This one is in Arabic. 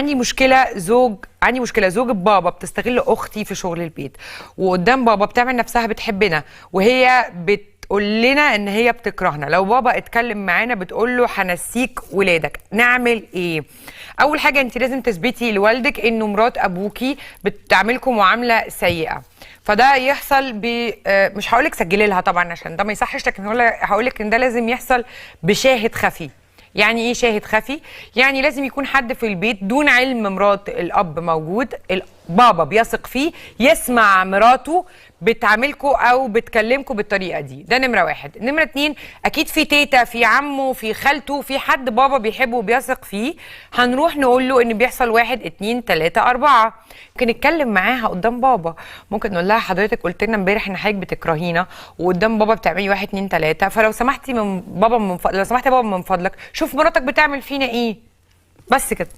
عندي مشكله زوج بابا بتستغل اختي في شغل البيت، وقدام بابا بتعمل نفسها بتحبنا وهي بتقول لنا ان هي بتكرهنا. لو بابا اتكلم معانا بتقول له هنسيك ولادك، نعمل ايه؟ اول حاجه انت لازم تثبتي لوالدك انه مرات ابوكي بتعملكم معامله سيئه، فده يحصل مش هقولك سجلي لها طبعا عشان ده ما يصحش، لكن هقولك ان ده لازم يحصل بشاهد خفي. يعني ايه شاهد خفي؟ يعني لازم يكون حد في البيت دون علم مرات الاب موجود، البابا بيثق فيه، يسمع مراته بتعاملكوا او بتكلمكوا بالطريقه دي. ده نمره واحد. نمره اتنين، اكيد في تيتا، في عمه، في خالته، في حد بابا بيحبه وبيثق فيه، هنروح نقول له ان بيحصل 1 2 3 4. ممكن نتكلم معاها قدام بابا، ممكن نقول لها حضرتك قلت لنا امبارح ان حضرتك بتكرهينا وقدام بابا بتعملي 1 2 3، فلو سمحتي لو سمحتي يا بابا من فضلك شوف مراتك بتعمل فينا ايه. بس كده.